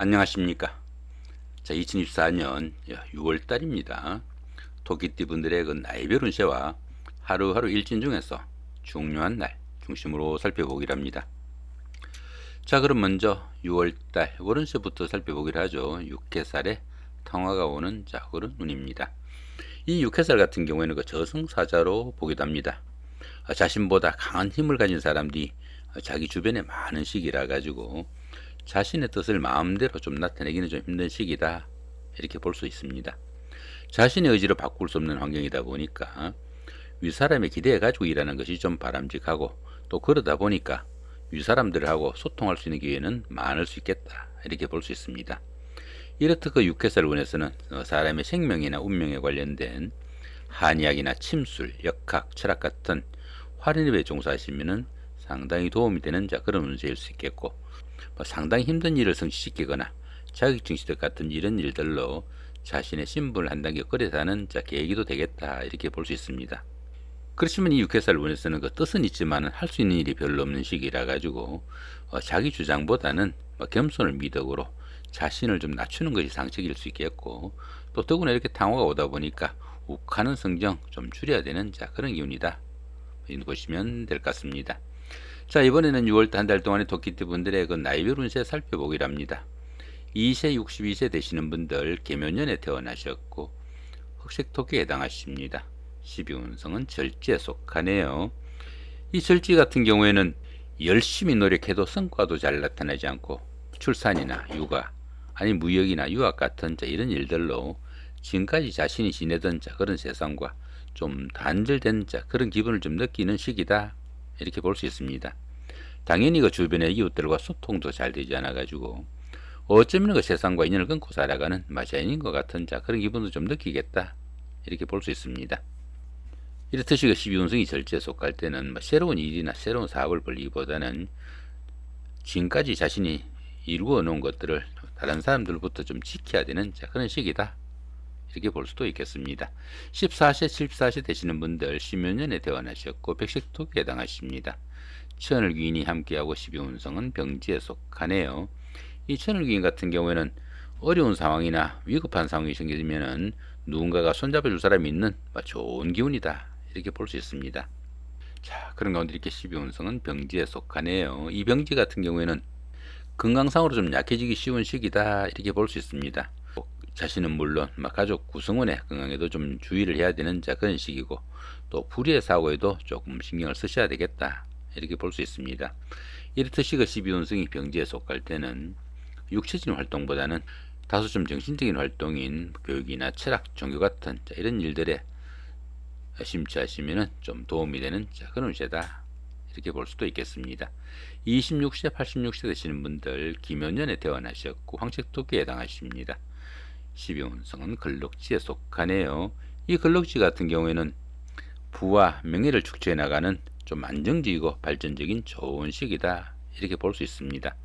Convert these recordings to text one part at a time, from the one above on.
안녕하십니까. 자, 2024년 6월 달입니다. 토끼띠 분들의 그 나이별 운세와 하루하루 일진 중에서 중요한 날 중심으로 살펴보기로 합니다. 자, 그럼 먼저 6월 달 월운세부터 살펴보기로 하죠. 육해살에 탕화가 오는 그런 운입니다. 이 육해살 같은 경우에는 그 저승사자로 보기도 합니다. 자신보다 강한 힘을 가진 사람들이 자기 주변에 많은 시기라 가지고 자신의 뜻을 마음대로 좀 나타내기는 좀 힘든 시기다, 이렇게 볼 수 있습니다. 자신의 의지로 바꿀 수 없는 환경이다 보니까 윗사람의 기대에 가지고 일하는 것이 좀 바람직하고, 또 그러다 보니까 윗사람들하고 소통할 수 있는 기회는 많을 수 있겠다, 이렇게 볼 수 있습니다. 이렇듯 그 육해살 운에서는 사람의 생명이나 운명에 관련된 한의학이나 침술, 역학, 철학 같은 활인업에 종사하시면은 상당히 도움이 되는 그런 운세일 수 있겠고, 상당히 힘든 일을 성취시키거나 자격증 시득 같은 이런 일들로 자신의 신분을 한 단계 끌어가는 계기도 되겠다, 이렇게 볼 수 있습니다. 그렇지만 이 육해살 운에서는 그 뜻은 있지만 할 수 있는 일이 별로 없는 시기라 가지고 자기 주장보다는 겸손을 미덕으로 자신을 좀 낮추는 것이 상책일 수 있겠고, 또 더구나 이렇게 탕화가 오다 보니까 욱하는 성정 좀 줄여야 되는 그런 기운이다, 이렇게 보시면 될 것 같습니다. 자, 이번에는 6월달 한 달 동안의 토끼띠 분들의 그 나이별 운세 살펴보기로 합니다. 2세 62세 되시는 분들 계묘년에 태어나셨고 흑색토끼에 해당하십니다. 12운성은 절지에 속하네요. 이 절지 같은 경우에는 열심히 노력해도 성과도 잘 나타나지 않고 출산이나 육아, 아니 무역이나 유학 같은 이런 일들로 지금까지 자신이 지내던 그런 세상과 좀 단절된 그런 기분을 좀 느끼는 시기다, 이렇게 볼 수 있습니다. 당연히 그 주변의 이웃들과 소통도 잘 되지 않아 가지고 어쩌면 그 세상과 인연을 끊고 살아가는 마자인인 것 같은 그런 기분도 좀 느끼겠다, 이렇게 볼 수 있습니다. 이렇듯이 그 12운성이 절지에 속할 때는 새로운 일이나 새로운 사업을 벌리기보다는 지금까지 자신이 이루어 놓은 것들을 다른 사람들부터 좀 지켜야 되는 그런 시기다, 이렇게 볼 수도 있겠습니다. 14세 74세 되시는 분들 신묘년에 태어나셨고 백색토끼에 해당하십니다. 천을귀인이 함께하고 12운성은 병지에 속하네요. 이 천을귀인 같은 경우에는 어려운 상황이나 위급한 상황이 생기면은 누군가가 손잡아 줄 사람이 있는 좋은 기운이다, 이렇게 볼 수 있습니다. 자, 그런 가운데 이렇게 12운성은 병지에 속하네요. 이 병지 같은 경우에는 건강상으로 좀 약해지기 쉬운 시기다, 이렇게 볼 수 있습니다. 자신은 물론 가족 구성원의 건강에도 좀 주의를 해야 되는 그런 시기고, 또 불의의 사고에도 조금 신경을 쓰셔야 되겠다, 이렇게 볼 수 있습니다. 이렇듯이 그 12운성이 병지에 속할 때는 육체적인 활동보다는 다소 좀 정신적인 활동인 교육이나 철학, 종교 같은 이런 일들에 심취하시면 좀 도움이 되는 그런 운세다, 이렇게 볼 수도 있겠습니다. 26세 86세 되시는 분들 기묘년에 태어나셨고 황색토끼에 해당하십니다. 12운성은 걸럭지에 속하네요. 이 걸럭지 같은 경우에는 부와 명예를 축적해 나가는 좀 안정적이고 발전적인 좋은 시기다, 이렇게 볼 수 있습니다.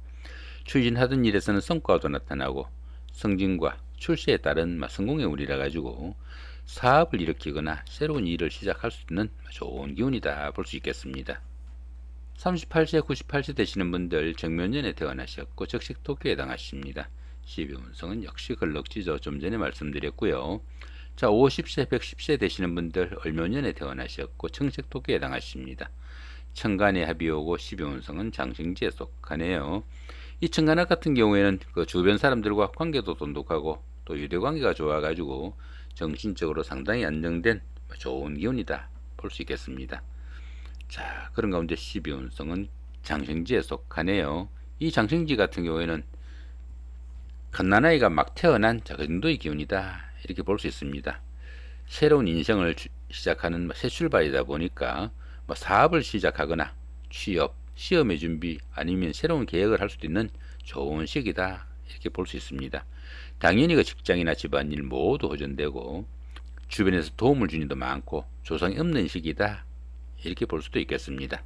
추진하던 일에서는 성과도 나타나고 승진과 출세에 따른 성공의 운이라 가지고 사업을 일으키거나 새로운 일을 시작할 수 있는 좋은 기운이다, 볼 수 있겠습니다. 38세 98세 되시는 분들 정묘년에 태어나셨고 적식토끼에 해당하십니다. 12운성은 역시 걸럭지죠. 좀 전에 말씀드렸고요. 자, 50세 110세 되시는 분들 을묘년에 태어나셨고 청색토끼에 해당하십니다. 천간에 합이 오고 12운성은 장생지에 속하네요. 이 천간학 같은 경우에는 그 주변 사람들과 관계도 돈독하고 또 유대관계가 좋아가지고 정신적으로 상당히 안정된 좋은 기운이다, 볼 수 있겠습니다. 자, 그런 가운데 12운성은 장생지에 속하네요. 이 장생지 같은 경우에는 갓난아이가 막 태어난 그 정도의 기운이다, 이렇게 볼 수 있습니다. 새로운 인생을 시작하는 새 출발이다 보니까 사업을 시작하거나 취업, 시험의 준비, 아니면 새로운 계획을 할 수도 있는 좋은 시기다, 이렇게 볼 수 있습니다. 당연히 그 직장이나 집안일 모두 호전되고 주변에서 도움을 주는 도 많고 조상이 없는 시기다, 이렇게 볼 수도 있겠습니다.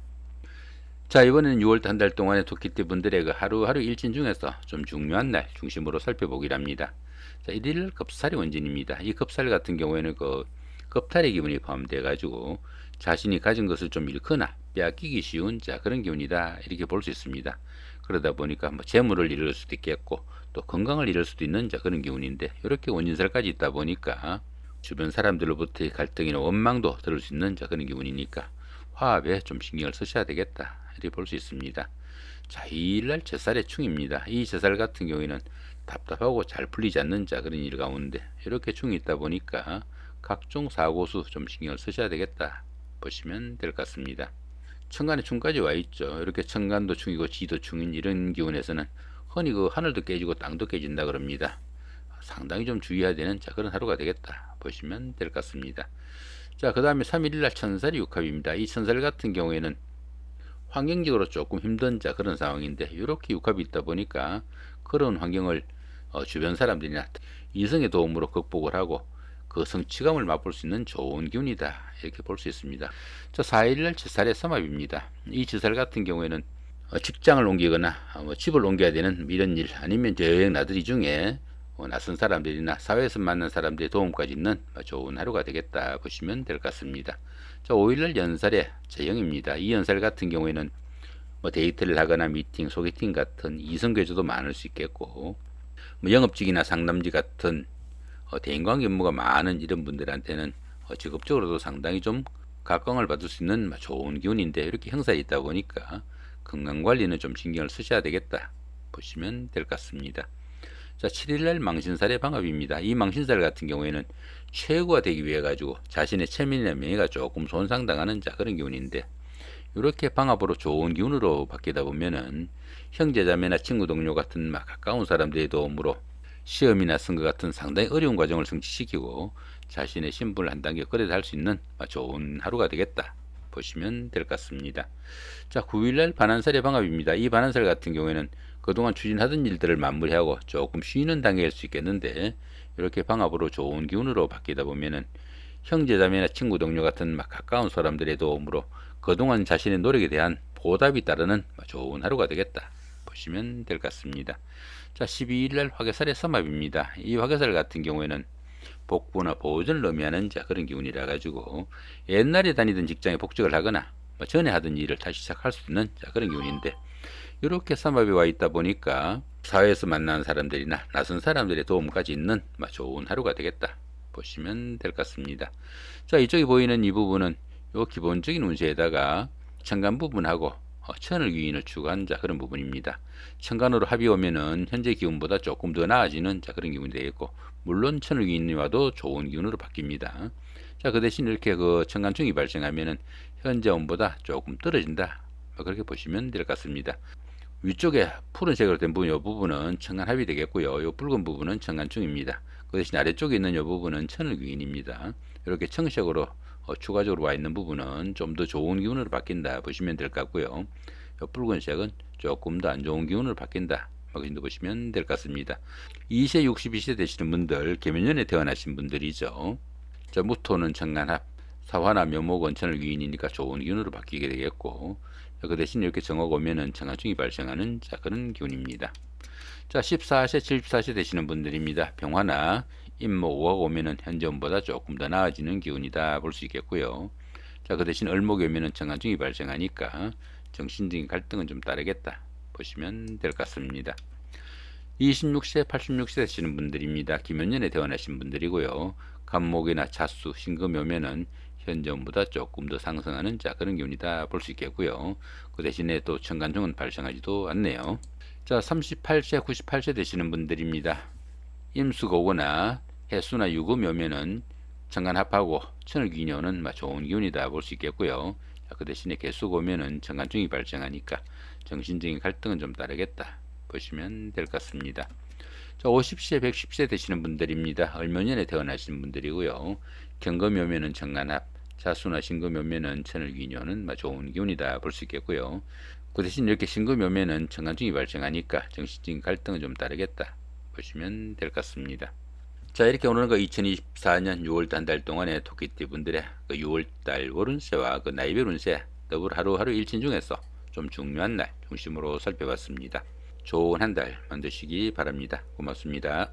자, 이번에는 6월 한 달 동안의 토끼띠 분들의 그 하루하루 일진 중에서 좀 중요한 날 중심으로 살펴보기로 합니다. 자, 1일 겁살이 원진입니다. 이 겁살 같은 경우에는 그 겁탈의 기분이 포함되어 가지고 자신이 가진 것을 좀 잃거나 빼앗기기 쉬운 그런 기운이다, 이렇게 볼 수 있습니다. 그러다 보니까 뭐 재물을 잃을 수도 있겠고 또 건강을 잃을 수도 있는 그런 기운인데, 이렇게 원진살까지 있다 보니까 주변 사람들로부터의 갈등이나 원망도 들을 수 있는 그런 기운이니까 화합에 좀 신경을 쓰셔야 되겠다, 이렇게 볼 수 있습니다. 자, 2일날 제살의 충입니다. 이 제살 같은 경우에는 답답하고 잘 풀리지 않는 그런 일 가운데 이렇게 충이 있다 보니까 각종 사고수 좀 신경을 쓰셔야 되겠다 보시면 될 것 같습니다. 천간에 충까지 와 있죠. 이렇게 천간도 충이고 지도 충인 이런 기운에서는 흔히 하늘도 깨지고 땅도 깨진다 그럽니다. 상당히 좀 주의해야 되는 그런 하루가 되겠다 보시면 될 것 같습니다. 자, 그 다음에 3일날 천살이 육합입니다. 이 천살 같은 경우에는 환경적으로 조금 힘든 그런 상황인데, 이렇게 육합이 있다 보니까 그런 환경을 주변 사람들이나 이성의 도움으로 극복을 하고 그 성취감을 맛볼 수 있는 좋은 기운이다, 이렇게 볼 수 있습니다. 자, 4일날 제살의 삼합입니다. 이 제살 같은 경우에는 직장을 옮기거나 집을 옮겨야 되는 이런 일, 아니면 여행 나들이 중에 낯선 사람들이나 사회에서 만난 사람들의 도움까지 있는 좋은 하루가 되겠다 보시면 될 것 같습니다. 자, 5일날 연살의 재영입니다. 이 연살 같은 경우에는 데이트를 하거나 미팅, 소개팅 같은 이성교제도 많을 수 있겠고, 영업직이나 상담직 같은 대인관계 업무가 많은 이런 분들한테는 직업적으로도 상당히 좀 각광을 받을 수 있는 좋은 기운인데, 이렇게 형사에 있다 보니까 건강관리는 좀 신경을 쓰셔야 되겠다 보시면 될 것 같습니다. 자, 7일날 망신살의 방합입니다. 이 망신살 같은 경우에는 최고가 되기 위해 가지고 자신의 체면이나 명예가 조금 손상당하는 그런 기운인데, 이렇게 방합으로 좋은 기운으로 바뀌다 보면은 형제자매나 친구 동료 같은 가까운 사람들의 도움으로 시험이나 선거 같은 상당히 어려운 과정을 성취시키고 자신의 신분을 한 단계 끌어다 수 있는 좋은 하루가 되겠다 보시면 될 것 같습니다. 자, 9일날 반한살의 방합입니다. 이 반한살 같은 경우에는 그동안 추진하던 일들을 마무리하고 조금 쉬는 단계일 수 있겠는데, 이렇게 방합으로 좋은 기운으로 바뀌다 보면은 형제자매나 친구 동료 같은 가까운 사람들의 도움으로 그동안 자신의 노력에 대한 보답이 따르는 좋은 하루가 되겠다 보시면 될 것 같습니다. 자, 12일날 화개살의 삼합입니다. 이 화개살 같은 경우에는 복부나 보존을 의미하는 그런 기운이라 가지고 옛날에 다니던 직장에 복직을 하거나 전에 하던 일을 다시 시작할 수 있는 그런 기운인데, 이렇게 삼합이 와 있다 보니까 사회에서 만나는 사람들이나 낯선 사람들의 도움까지 있는 좋은 하루가 되겠다 보시면 될 것 같습니다. 자, 이쪽에 보이는 이 부분은 요 기본적인 운세에다가 천간 부분하고 천을 귀인을 추구한 그런 부분입니다. 천간으로 합이 오면은 현재 기운보다 조금 더 나아지는 그런 기운이 되겠고, 물론 천을 귀인이 와도 좋은 기운으로 바뀝니다. 자, 그 대신 이렇게 천간충이 발생하면은 현재 운보다 조금 떨어진다, 그렇게 보시면 될 것 같습니다. 위쪽에 푸른색으로 된 부분, 이 부분은 천간합이 되겠고요. 이 붉은 부분은 천간충입니다. 그 대신 아래쪽에 있는 이 부분은 천을귀인입니다. 이렇게 청색으로 추가적으로 와 있는 부분은 좀 더 좋은 기운으로 바뀐다 보시면 될 것 같고요. 이 붉은색은 조금 더 안 좋은 기운으로 바뀐다, 그 정도 보시면 될 것 같습니다. 2세 62세 되시는 분들, 계면년에 태어나신 분들이죠. 자, 무토는 천간합, 사화나 묘목은 천을귀인이니까 좋은 기운으로 바뀌게 되겠고, 그 대신 이렇게 정오가 오면은 천간충이 발생하는 그런 기운입니다. 자, 14세, 74세 되시는 분들입니다. 병화나 임목 5화가 오면은 현재 운보다 조금 더 나아지는 기운이다 볼 수 있겠고요. 자, 그 대신 을목이 오면은 천간충이 발생하니까 정신적인 갈등은 좀 따르겠다 보시면 될 것 같습니다. 26세, 86세 되시는 분들입니다. 김연년에 태어나신 분들이고요. 간목이나 자수, 신금이 오면은 현재 운보다 조금 더 상승하는 그런 기운이다 볼 수 있겠고요. 그 대신에 또 천간충은 발생하지도 않네요. 자, 38세, 98세 되시는 분들입니다. 임수가 오거나 해수나 유금이 오면은 천간합하고 천을귀인이 오는 좋은 기운이다 볼 수 있겠고요. 자, 그 대신에 개수가 오면은 천간충이 발생하니까 정신적인 갈등은 좀 따르겠다 보시면 될 것 같습니다. 자, 50세, 110세 되시는 분들입니다. 을묘년에 태어나신 분들이고요. 경금이 오면은 천간합, 자수나 신금이 오면은 천을귀인이 오는 좋은 기운이다 볼 수 있겠고요. 그 대신 이렇게 신금이 오면은 천간충이 발생하니까 정신적인 갈등은 좀 따르겠다 보시면 될 것 같습니다. 자, 이렇게 오늘은 2024년 6월달 한 달 동안의 토끼띠 분들의 6월달 월운세와 나이별 운세 더불어 하루하루 일진 중에서 좀 중요한 날 중심으로 살펴봤습니다. 좋은 한 달 만드시기 바랍니다. 고맙습니다.